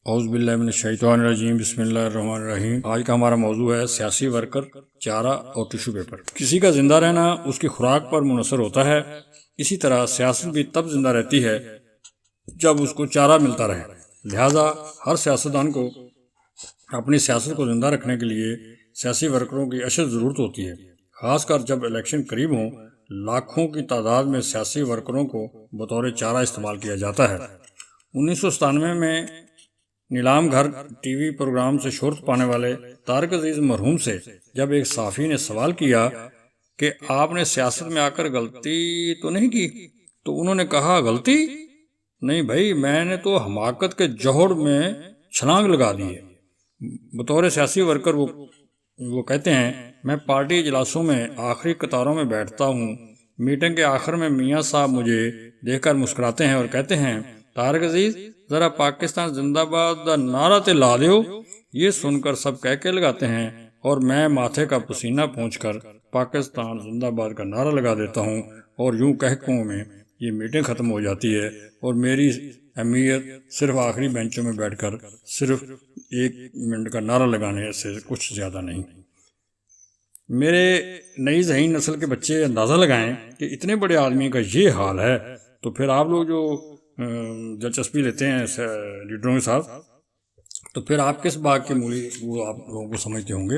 اعوذ باللہ من الشیطان الرجیم، بسم اللہ الرحمن الرحیم۔ آج کا ہمارا موضوع ہے سیاسی ورکر، چارہ اور ٹشو پیپر۔ کسی کا زندہ رہنا اس کی خوراک پر منحصر ہوتا ہے، اسی طرح سیاست بھی تب زندہ رہتی ہے جب اس کو چارہ ملتا رہے۔ لہٰذا ہر سیاستدان کو اپنی سیاست کو زندہ رکھنے کے لیے سیاسی ورکروں کی اشد ضرورت ہوتی ہے، خاص کر جب الیکشن قریب ہوں۔ لاکھوں کی تعداد میں سیاسی ورکروں کو بطور چارہ استعمال کیا جاتا ہے۔ 1997 میں نیلام گھر ٹی وی پروگرام سے شہرت پانے والے طارق عزیز مرحوم سے جب ایک صحافی نے سوال کیا کہ آپ نے سیاست میں آ کر غلطی تو نہیں کی، تو انہوں نے کہا، غلطی نہیں بھائی، میں نے تو حماقت کے جوہر میں چھلانگ لگا دی ہے۔ بطور سیاسی ورکر وہ کہتے ہیں، میں پارٹی اجلاسوں میں آخری قطاروں میں بیٹھتا ہوں۔ میٹنگ کے آخر میں میاں صاحب مجھے دیکھ کر مسکراتے ہیں اور کہتے ہیں، طارق عزیز ذرا پاکستان زندہ باد دا نعرہ تے لا دیو۔ یہ سن کر سب کہہ کے لگاتے ہیں اور میں ماتھے کا پسینہ پہنچ کر پاکستان زندہ باد کا نعرہ لگا دیتا ہوں، اور یوں کہکوں میں یہ میٹنگ ختم ہو جاتی ہے اور میری اہمیت صرف آخری بینچوں میں بیٹھ کر صرف 1 منٹ کا نعرہ لگانے سے کچھ زیادہ نہیں۔ میرے نئی ذہین نسل کے بچے اندازہ لگائیں کہ اتنے بڑے آدمی کا یہ حال ہے، تو پھر آپ لوگ جو دلچسپی لیتے ہیں لیڈروں کے ساتھ، تو پھر آپ کس بات کے مولی وہ آپ لوگوں کو سمجھتے ہوں گے۔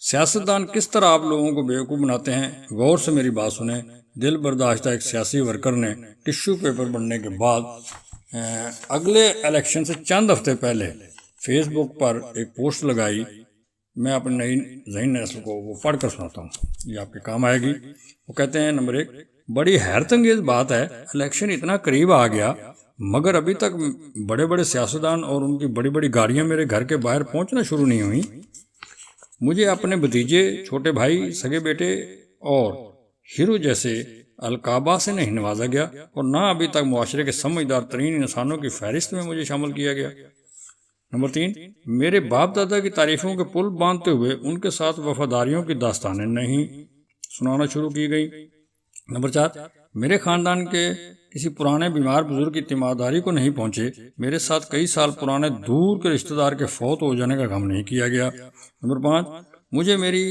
سیاستدان کس طرح آپ لوگوں کو بیوقوف بناتے ہیں، غور سے میری بات سنیں۔ دل برداشتہ ایک سیاسی ورکر نے ٹشو پیپر بننے کے بعد اگلے الیکشن سے چند ہفتے پہلے فیس بک پر ایک پوسٹ لگائی۔ میں اپنے نئی ذہین نسل کو وہ پڑھ کر سناتا ہوں، یہ آپ کے کام آئے گی۔ وہ کہتے ہیں، نمبر 1، بڑی حیرت انگیز بات ہے، الیکشن اتنا قریب آ گیا مگر ابھی تک بڑے بڑے سیاستدان اور ان کی بڑی بڑی گاڑیاں میرے گھر کے باہر پہنچنا شروع نہیں ہوئیں۔ مجھے اپنے بھتیجے، چھوٹے بھائی، سگے بیٹے اور ہیرو جیسے القابات سے نہیں نوازا گیا، اور نہ ابھی تک معاشرے کے سمجھدار ترین انسانوں کی فہرست میں مجھے شامل کیا گیا۔ نمبر 3، میرے باپ دادا کی تعریفوں کے پل باندھتے ہوئے ان کے ساتھ وفاداریوں کی داستانیں نہیں سنانا شروع کی گئی۔ نمبر 4، میرے خاندان کے کسی پرانے بیمار بزرگ کی تیمارداری کو نہیں پہنچے، میرے ساتھ کئی سال پرانے دور کے رشتہ دار کے فوت ہو جانے کا غم نہیں کیا گیا۔ نمبر 5، مجھے میری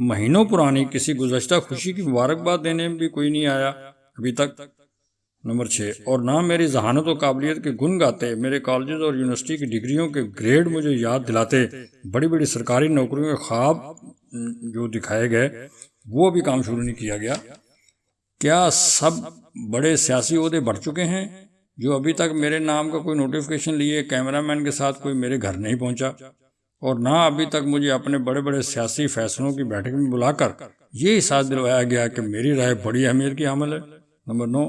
مہینوں پرانی کسی گزشتہ خوشی کی مبارکباد دینے میں بھی کوئی نہیں آیا ابھی تک۔ نمبر 6، اور نہ میری ذہانت و قابلیت کے گن گاتے، میرے کالجز اور یونیورسٹی کی ڈگریوں کے گریڈ مجھے یاد دلاتے، بڑی بڑی سرکاری نوکریوں کے خواب جو دکھائے گئے وہ بھی کام شروع نہیں کیا گیا۔ کیا سب بڑے سیاسی عہدے بڑھ چکے ہیں جو ابھی تک میرے نام کا کوئی نوٹیفیکیشن لیے کیمرہ مین کے ساتھ کوئی میرے گھر نہیں پہنچا، اور نہ ابھی تک مجھے اپنے بڑے بڑے سیاسی فیصلوں کی بیٹھک میں بلا کر یہ احساس دلوایا گیا کہ میری رائے بڑی اہمیت کی حامل ہے۔ نمبر 9،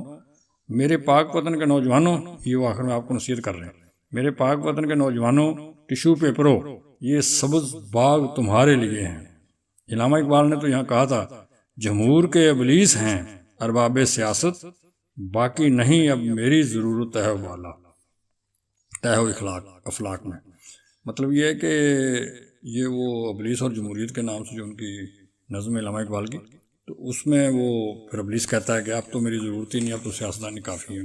میرے پاک وطن کے نوجوانوں، یہ وہ آخر میں آپ کو نصیحت کر رہے ہیں، میرے پاک وطن کے نوجوانوں، ٹشو پیپروں، یہ سبز باغ تمہارے لیے ہیں۔ علامہ اقبال نے تو یہاں کہا تھا، جمہور کے ابلیس ہیں ارباب سیاست، باقی نہیں اب میری ضرورت ہے والا تہ و افلاق میں۔ مطلب یہ ہے کہ یہ وہ ابلیس اور جمہوریت کے نام سے جو ان کی نظم علامہ اقبال کی، تو اس میں وہ پھر ابلیس کہتا ہے کہ اب تو میری ضرورت ہی نہیں، اب تو سیاستدانی کافی ہے۔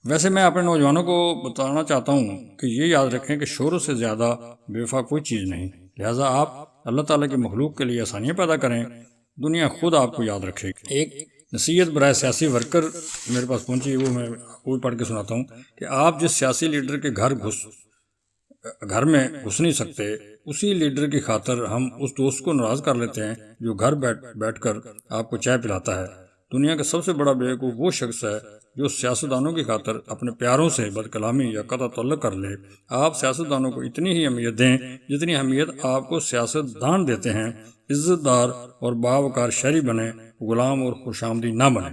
ویسے میں اپنے نوجوانوں کو بتانا چاہتا ہوں کہ یہ یاد رکھیں کہ شہرت سے زیادہ بے وفا کوئی چیز نہیں، لہٰذا آپ اللہ تعالیٰ کی مخلوق کے لیے آسانیاں پیدا کریں، دنیا خود آپ کو یاد رکھے گی۔ ایک نصیحت برائے سیاسی ورکر میرے پاس پہنچی، وہ میں وہ بھی پڑھ کے سناتا ہوں کہ آپ جس سیاسی لیڈر کے گھر میں گھس نہیں سکتے، اسی لیڈر کی خاطر ہم اس دوست کو ناراض کر لیتے ہیں جو گھر بیٹھ کر آپ کو چائے پلاتا ہے۔ دنیا کا سب سے بڑا بیوقوف وہ شخص ہے جو سیاستدانوں کی خاطر اپنے پیاروں سے بد کلامی یا قطع تعلق کر لے۔ آپ سیاستدانوں کو اتنی ہی اہمیت دیں جتنی اہمیت آپ کو سیاستدان دیتے ہیں، عزت دار اور باوقار شہری بنیں، غلام اور خوش آمدید نہ بنیں۔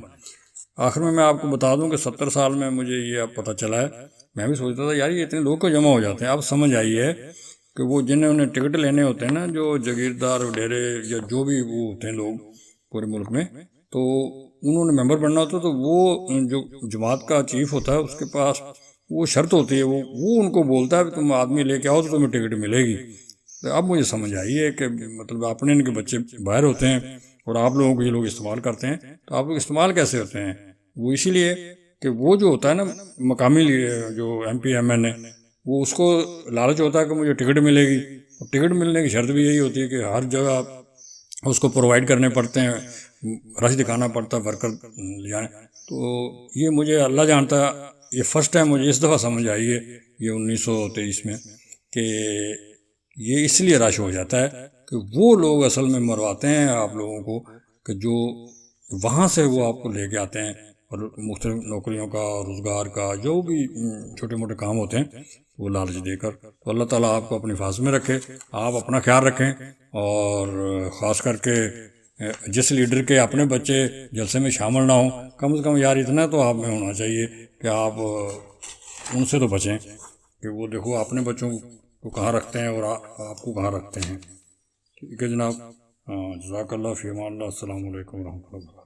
آخر میں آپ کو بتا دوں کہ 70 سال میں مجھے یہ اب پتہ چلا ہے، میں بھی سوچتا تھا یار یہ اتنے لوگ کو جمع ہو جاتے ہیں، اب سمجھ آئی ہے کہ وہ جنہیں انہیں ٹکٹ لینے ہوتے ہیں نا، جو جاگیردار وڈیرے یا جو بھی وہ ہوتے ہیں لوگ پورے ملک میں، تو انہوں نے ممبر بننا ہوتا ہے، تو وہ جو جماعت کا چیف ہوتا ہے اس کے پاس وہ شرط ہوتی ہے، وہ ان کو بولتا ہے تم آدمی لے کے آؤ تو تمہیں ٹکٹ ملے گی۔ تو اب مجھے سمجھ آئی ہے کہ مطلب اپنے ان کے بچے باہر ہوتے ہیں اور آپ لوگوں کو یہ لوگ استعمال کرتے ہیں، تو آپ لوگ استعمال کیسے ہوتے ہیں؟ وہ اسی لیے کہ وہ جو ہوتا ہے نا مقامی جو ایم پی ایم این اے، وہ اس کو لالچ ہوتا ہے کہ مجھے ٹکٹ ملے گی، اور ٹکٹ ملنے کی شرط بھی یہی ہوتی ہے کہ ہر جگہ اس کو پرووائڈ کرنے پڑتے ہیں، رش دکھانا پڑتا ہے ورکر جانے. تو یہ مجھے اللہ جانتا ہے، یہ فرسٹ ٹائم مجھے اس دفعہ سمجھ آئی ہے یہ 1923 میں، کہ یہ اس لیے رش ہو جاتا ہے کہ وہ لوگ اصل میں مرواتے ہیں آپ لوگوں کو، کہ جو وہاں سے وہ آپ کو لے کے آتے ہیں، اور مختلف نوکریوں کا، روزگار کا، جو بھی چھوٹے موٹے کام ہوتے ہیں وہ لالچ دے کر. تو اللہ تعالیٰ آپ کو اپنی حفاظت میں رکھے، آپ اپنا خیال رکھیں، اور خاص کر کے جس لیڈر کے اپنے بچے جلسے میں شامل نہ ہوں، کم از کم یار اتنا تو آپ میں ہونا چاہیے کہ آپ ان سے تو بچیں، کہ وہ دیکھو اپنے بچوں کو کہاں رکھتے ہیں اور آپ کو کہاں رکھتے ہیں. ٹھیک ہے جناب، جزاک اللہ، فی امان اللہ، السلام علیکم ورحمۃ اللہ.